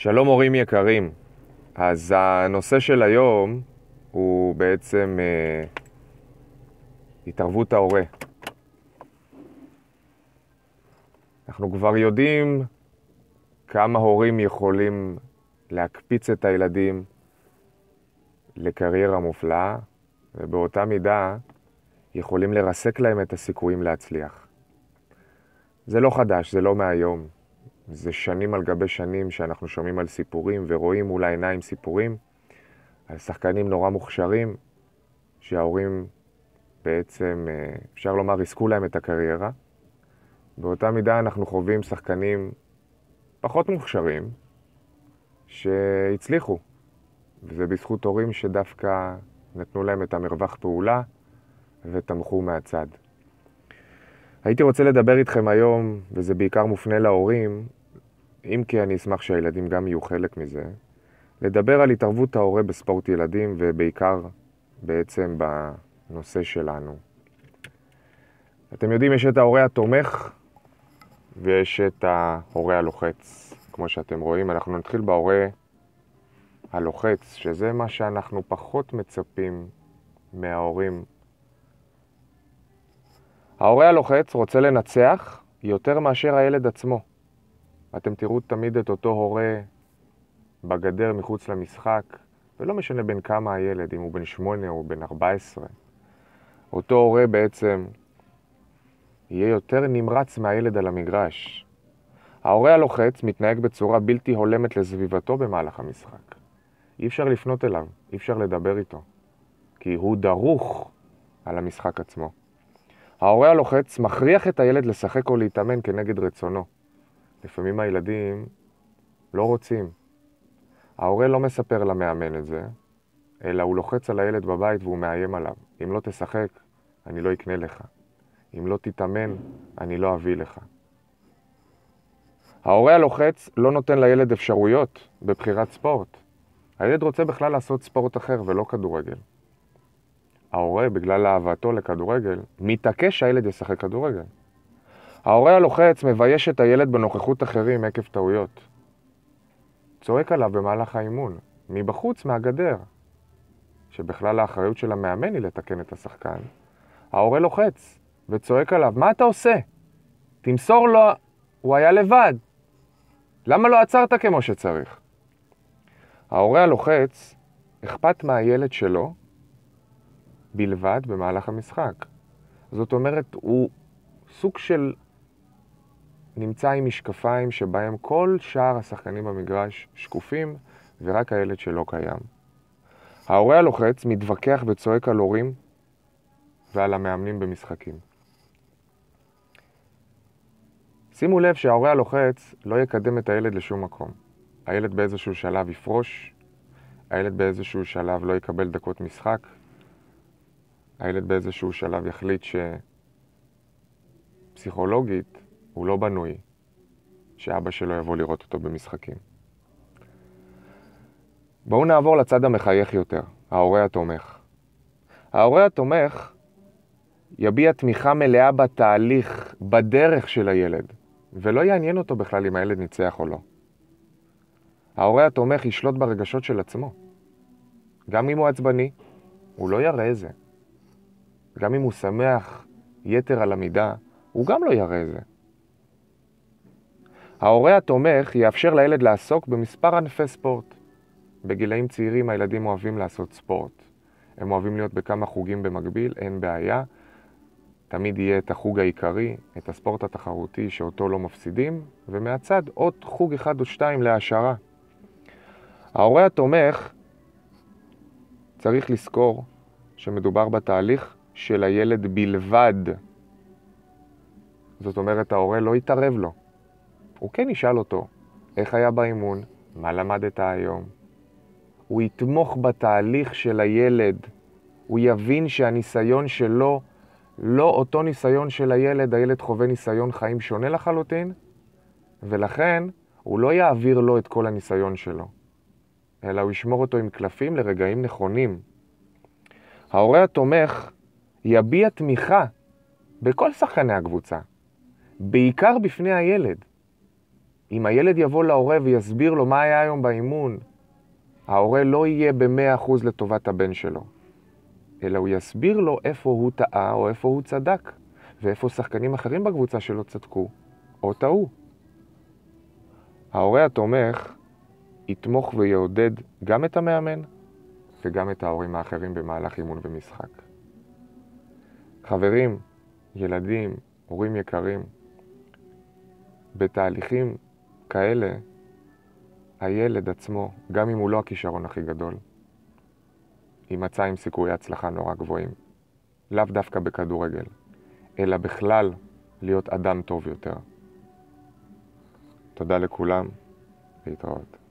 שלום הורים יקרים. אז הנושא של היום הוא בעצם התערבות ההורה. אנחנו כבר יודעים כמה הורים יכולים להקפיץ את הילדים לקריירה מופלאה, ובאותה מידה יכולים לרסק להם את הסיכויים להצליח. זה לא חדש, זה לא מהיום. זה שנים על גבי שנים שאנחנו שומעים על סיפורים ורואים מול העיניים סיפורים על שחקנים נורא מוכשרים שההורים בעצם, אפשר לומר, ריסקו להם את הקריירה. באותה מידה אנחנו חווים שחקנים פחות מוכשרים שהצליחו, וזה בזכות הורים שדווקא נתנו להם את המרווח פעולה ותמכו מהצד. הייתי רוצה לדבר איתכם היום, וזה בעיקר מופנה להורים, אם כי אני אשמח שהילדים גם יהיו חלק מזה, לדבר על התערבות ההורה בספורט ילדים, ובעיקר בעצם בנושא שלנו. אתם יודעים, יש את ההורה התומך ויש את ההורה הלוחץ. כמו שאתם רואים, אנחנו נתחיל בהורה הלוחץ, שזה מה שאנחנו פחות מצפים מההורים. ההורה הלוחץ רוצה לנצח יותר מאשר הילד עצמו. אתם תראו תמיד את אותו הורה בגדר מחוץ למשחק, ולא משנה בין כמה הילד, אם הוא בן 8 או בן 14. אותו הורה בעצם יהיה יותר נמרץ מהילד על המגרש. ההורה הלוחץ מתנהג בצורה בלתי הולמת לסביבתו במהלך המשחק. אי אפשר לפנות אליו, אי אפשר לדבר איתו, כי הוא דרוך על המשחק עצמו. ההורה הלוחץ מכריח את הילד לשחק או להתאמן כנגד רצונו. לפעמים הילדים לא רוצים. ההורה לא מספר למאמן את זה, אלא הוא לוחץ על הילד בבית והוא מאיים עליו. אם לא תשחק, אני לא אקנה לך. אם לא תתאמן, אני לא אביא לך. ההורה הלוחץ לא נותן לילד אפשרויות בבחירת ספורט. הילד רוצה בכלל לעשות ספורט אחר ולא כדורגל. ההורה, בגלל אהבתו לכדורגל, מתעקש שהילד ישחק כדורגל. ההורה הלוחץ מבייש את הילד בנוכחות אחרים עקב טעויות. צועק עליו במהלך האימון, מבחוץ, מהגדר, שבכלל האחריות של המאמן היא לתקן את השחקן. ההורה לוחץ וצועק עליו, מה אתה עושה? תמסור לו, הוא היה לבד. למה לא עצרת כמו שצריך? ההורה הלוחץ אכפת מהילד שלו בלבד במהלך המשחק. זאת אומרת, הוא סוג של נמצא עם משקפיים שבהם כל שאר השחקנים במגרש שקופים ורק הילד שלו קיים. ההורה הלוחץ מתווכח וצועק על הורים ועל המאמנים במשחקים. שימו לב שההורה הלוחץ לא יקדם את הילד לשום מקום. הילד באיזשהו שלב יפרוש, הילד באיזשהו שלב לא יקבל דקות משחק, הילד באיזשהו שלב יחליט שפסיכולוגית הוא לא בנוי, שאבא שלו יבוא לראות אותו במשחקים. בואו נעבור לצד המחייך יותר, ההורה התומך. ההורה התומך יביע תמיכה מלאה בתהליך, בדרך של הילד, ולא יעניין אותו בכלל אם הילד ניצח או לא. ההורה התומך ישלוט ברגשות של עצמו. גם אם הוא עצבני, הוא לא יראה זה. גם אם הוא שמח יתר על המידה, הוא גם לא יראה זה. ההורה התומך יאפשר לילד לעסוק במספר ענפי ספורט. בגילאים צעירים הילדים אוהבים לעשות ספורט. הם אוהבים להיות בכמה חוגים במקביל, אין בעיה. תמיד יהיה את החוג העיקרי, את הספורט התחרותי שאותו לא מפסידים, ומהצד עוד חוג אחד או שתיים להשערה. ההורה התומך צריך לזכור שמדובר בתהליך של הילד בלבד. זאת אומרת, ההורה לא יתערב לו. הוא כן ישאל אותו, איך היה באימון? מה למדת היום? הוא יתמוך בתהליך של הילד. הוא יבין שהניסיון שלו לא אותו ניסיון של הילד. הילד חווה ניסיון חיים שונה לחלוטין, ולכן הוא לא יעביר לו את כל הניסיון שלו, אלא הוא ישמור אותו עם קלפים לרגעים נכונים. ההורה התומך יביע תמיכה בכל שחקני הקבוצה, בעיקר בפני הילד. אם הילד יבוא להורה ויסביר לו מה היה היום באימון, ההורה לא יהיה ב100% לטובת הבן שלו, אלא הוא יסביר לו איפה הוא טעה או איפה הוא צדק, ואיפה שחקנים אחרים בקבוצה שלו צדקו או טעו. ההורה התומך יתמוך ויעודד גם את המאמן וגם את ההורים האחרים במהלך אימון ומשחק. חברים, ילדים, הורים יקרים, בתהליכים כאלה, הילד עצמו, גם אם הוא לא הכישרון הכי גדול, יימצא עם סיכויי הצלחה נורא גבוהים. לאו דווקא בכדורגל, אלא בכלל להיות אדם טוב יותר. תודה לכולם, להתראות.